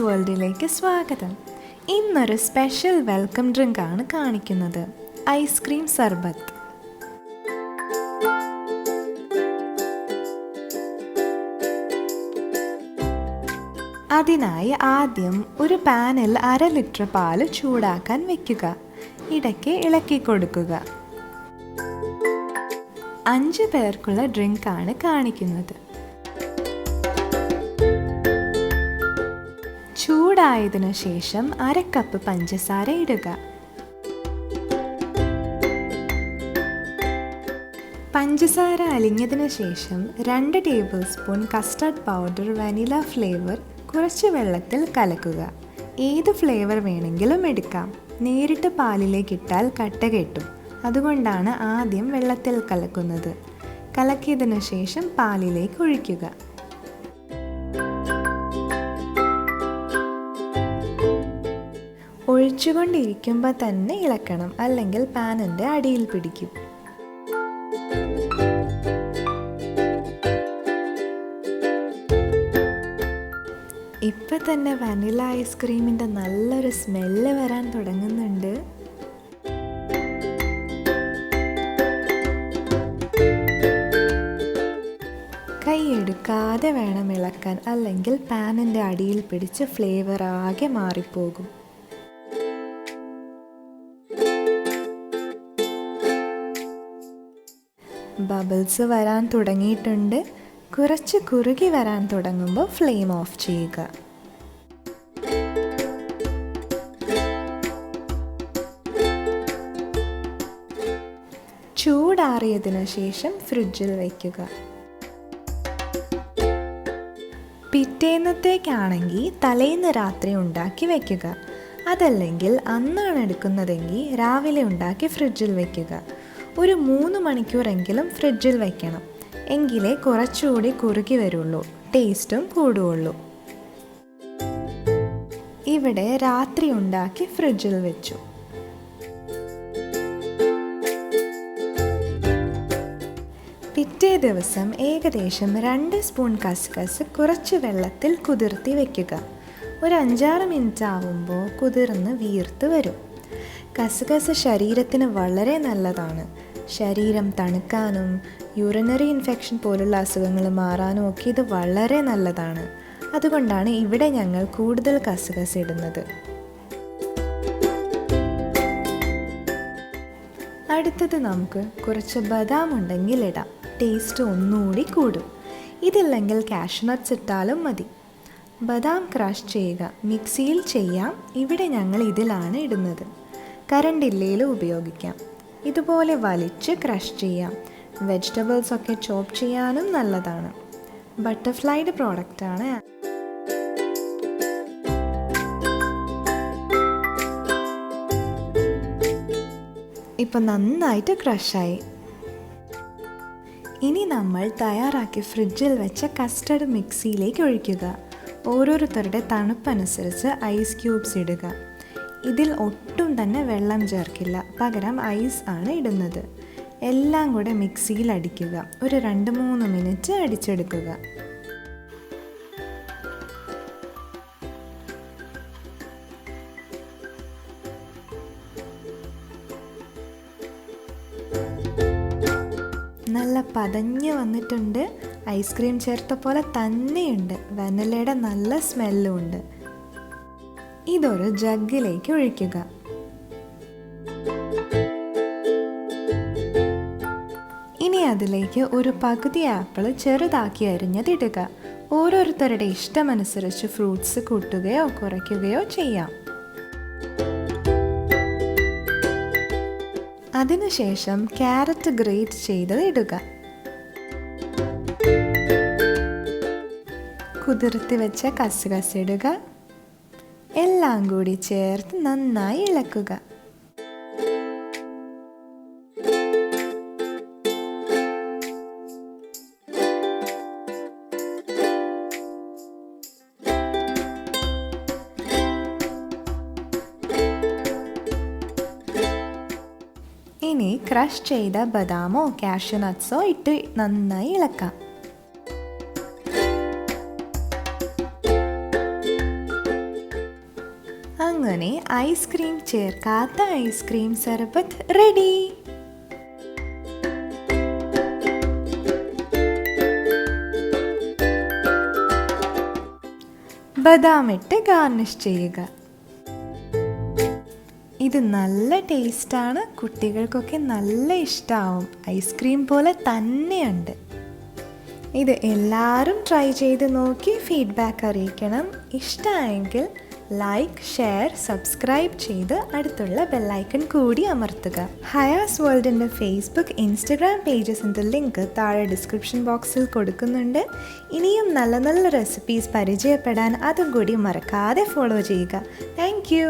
വേൾഡിലേക്ക് സ്വാഗതം. ഇന്നൊരു സ്പെഷ്യൽ വെൽക്കം ഡ്രിങ്ക് ആണ് കാണിക്കുന്നത്, ഐസ്ക്രീം സർബത്ത്. അതിനായി ആദ്യം ഒരു പാനിൽ 1/2 ലിറ്റർ പാല് ചൂടാക്കാൻ വെക്കുക. ഇടയ്ക്ക് ഇളക്കി കൊടുക്കുക. 5 പേർക്കുള്ള ഡ്രിങ്ക് ആണ് കാണിക്കുന്നത്. ചൂടായതിനു ശേഷം 1/2 കപ്പ് പഞ്ചസാര ഇടുക. പഞ്ചസാര അലിഞ്ഞതിനു ശേഷം 2 table spoon custard powder vanilla flavour കുറച്ച് വെള്ളത്തിൽ കലക്കുക. ഏത് ഫ്ലേവർ വേണമെങ്കിലും എടുക്കാം. നേരിട്ട് പാലിലേക്ക് ഇട്ടാൽ കട്ട കെട്ടും. അതുകൊണ്ടാണ് ആദ്യം വെള്ളത്തിൽ കലക്കുന്നത്. കലക്കിയതിനു ശേഷം പാലിലേക്ക് ഒഴിക്കുക. ഒഴിച്ചുകൊണ്ടിരിക്കുമ്പോൾ തന്നെ ഇളക്കണം, അല്ലെങ്കിൽ പാനിൻ്റെ അടിയിൽ പിടിക്കും. ഇപ്പം തന്നെ വാനില ഐസ്ക്രീമിൻ്റെ നല്ലൊരു സ്മെല്ല് വരാൻ തുടങ്ങുന്നുണ്ട്. കൈയെടുക്കാതെ വേണം ഇളക്കാൻ, അല്ലെങ്കിൽ പാനിൻ്റെ അടിയിൽ പിടിച്ച് ഫ്ലേവർ ആകെ മാറിപ്പോകും. ബബിൾസ് വരാൻ തുടങ്ങിയിട്ടുണ്ട്. കുറച്ച് കുറുകി വരാൻ തുടങ്ങുമ്പോൾ ഫ്ലെയിം ഓഫ് ചെയ്യുക. ചൂടാറിയതിനു ശേഷം ഫ്രിഡ്ജിൽ വയ്ക്കുക. പിറ്റേന്നത്തേക്കാണെങ്കിൽ തലേന്ന് രാത്രി ഉണ്ടാക്കി വയ്ക്കുക. അതല്ലെങ്കിൽ അന്നാണ് എടുക്കുന്നതെങ്കിൽ രാവിലെ ഉണ്ടാക്കി ഫ്രിഡ്ജിൽ വയ്ക്കുക. ഒരു 3 മണിക്കൂറെങ്കിലും ഫ്രിഡ്ജിൽ വയ്ക്കണം. എങ്കിലേ കുറച്ചുകൂടി കുറുകി വരുള്ളൂ, ടേസ്റ്റും കൂടുകയുള്ളൂ. ഇവിടെ രാത്രി ഉണ്ടാക്കി ഫ്രിഡ്ജിൽ വെച്ചു. പിറ്റേ ദിവസം ഏകദേശം 2 സ്പൂൺ കസ്കസ് കുറച്ച് വെള്ളത്തിൽ കുതിർത്തി വയ്ക്കുക. ഒരു 5-6 മിനിറ്റ് ആവുമ്പോൾ കുതിർന്ന് വീർത്ത് വരും. കസ്കസ് ശരീരത്തിന് വളരെ നല്ലതാണ്. ശരീരം തണുക്കാനും യൂറിനറി ഇൻഫെക്ഷൻ പോലുള്ള അസുഖങ്ങൾ മാറാനും ഒക്കെ ഇത് വളരെ നല്ലതാണ്. അതുകൊണ്ടാണ് ഇവിടെ ഞങ്ങൾ കൂടുതൽ കസ്കസ് ഇടുന്നത്. അടുത്തത് നമുക്ക് കുറച്ച് ബദാം ഉണ്ടെങ്കിൽ ഇടാം. ടേസ്റ്റ് ഒന്നുകൂടി കൂടും. ഇതില്ലെങ്കിൽ കാഷ്നട്ട്സ് ഇട്ടാലും മതി. ബദാം ക്രഷ് ചെയ്യുക. മിക്സിയിൽ ചെയ്യാം. ഇവിടെ ഞങ്ങൾ ഇതിലാണ് ഇടുന്നത്. കറണ്ട് ഇല്ലേലും ഉപയോഗിക്കാം. ഇതുപോലെ വലിച്ച് ക്രഷ് ചെയ്യാം. വെജിറ്റബിൾസ് ഒക്കെ ചോപ്പ് ചെയ്യാനും നല്ലതാണ്. ബട്ടർഫ്ലൈയുടെ പ്രോഡക്റ്റാണ്. ഇപ്പം നന്നായിട്ട് ക്രഷായി. ഇനി നമ്മൾ തയ്യാറാക്കി ഫ്രിഡ്ജിൽ വെച്ച കസ്റ്റർഡ് മിക്സിയിലേക്ക് ഒഴിക്കുക. ഓരോരുത്തരുടെ തണുപ്പനുസരിച്ച് ഐസ് ക്യൂബ്സ് ഇടുക. ഇതിൽ ഒട്ടും തന്നെ വെള്ളം ചേർക്കില്ല, പകരം ഐസ് ആണ് ഇടുന്നത്. എല്ലാം കൂടെ മിക്സിയിൽ അടിക്കുക. ഒരു 2-3 മിനിറ്റ് അടിച്ചെടുക്കുക. നല്ല പതഞ്ഞ് വന്നിട്ടുണ്ട്. ഐസ്ക്രീം ചേർത്ത പോലെ തന്നെയുണ്ട്. വാനിലയുടെ നല്ല സ്മെല്ലും ഉണ്ട്. ഇതൊരു ജഗ്ഗിലേക്ക് ഒഴിക്കുക. ഇനി അതിലേക്ക് ഒരു പകുതി ആപ്പിൾ ചെറുതാക്കി അരിഞ്ഞതിടുക. ഓരോരുത്തരുടെ ഇഷ്ടമനുസരിച്ച് ഫ്രൂട്ട്സ് കൂട്ടുകയോ കുറയ്ക്കുകയോ ചെയ്യാം. അതിനുശേഷം ക്യാരറ്റ് ഗ്രേറ്റ് ചെയ്തത് ഇടുക. കുതിർത്തി വെച്ച കസ്കസ് ഇടുക. എല്ലാം കൂടി ചേർത്ത് നന്നായി ഇളക്കുക. ഇനി ക്രഷ് ചെയ്ത ബദാമോ കാഷ്യൂനട്ട്സോ ഇട്ട് നന്നായി ഇളക്കാം. അങ്ങനെ ഐസ്ക്രീം ചേർക്കാത്ത ഐസ്ക്രീം സർബത്ത് റെഡി. ബദാമിട്ട് ഗാർണിഷ് ചെയ്യുക. ഇത് നല്ല ടേസ്റ്റാണ്, കുട്ടികൾക്കൊക്കെ നല്ല ഇഷ്ടമാവും. ഐസ്ക്രീം പോലെ തന്നെയുണ്ട്. ഇത് എല്ലാവരും ട്രൈ ചെയ്ത് നോക്കി ഫീഡ്ബാക്ക് അറിയിക്കണം. ഇഷ്ടമായെങ്കിൽ ലൈക്ക്, ഷെയർ, സബ്സ്ക്രൈബ് ചെയ്ത് അടുത്തുള്ള ബെല്ലൈക്കൺ കൂടി അമർത്തുക. ഹയാസ് വേൾഡിൻ്റെ ഫേസ്ബുക്ക്, ഇൻസ്റ്റഗ്രാം പേജസിൻ്റെ ലിങ്ക് താഴെ ഡിസ്ക്രിപ്ഷൻ ബോക്സിൽ കൊടുക്കുന്നുണ്ട്. ഇനിയും നല്ല നല്ല റെസിപ്പീസ് പരിചയപ്പെടാൻ അതും കൂടി മറക്കാതെ ഫോളോ ചെയ്യുക. Thank you.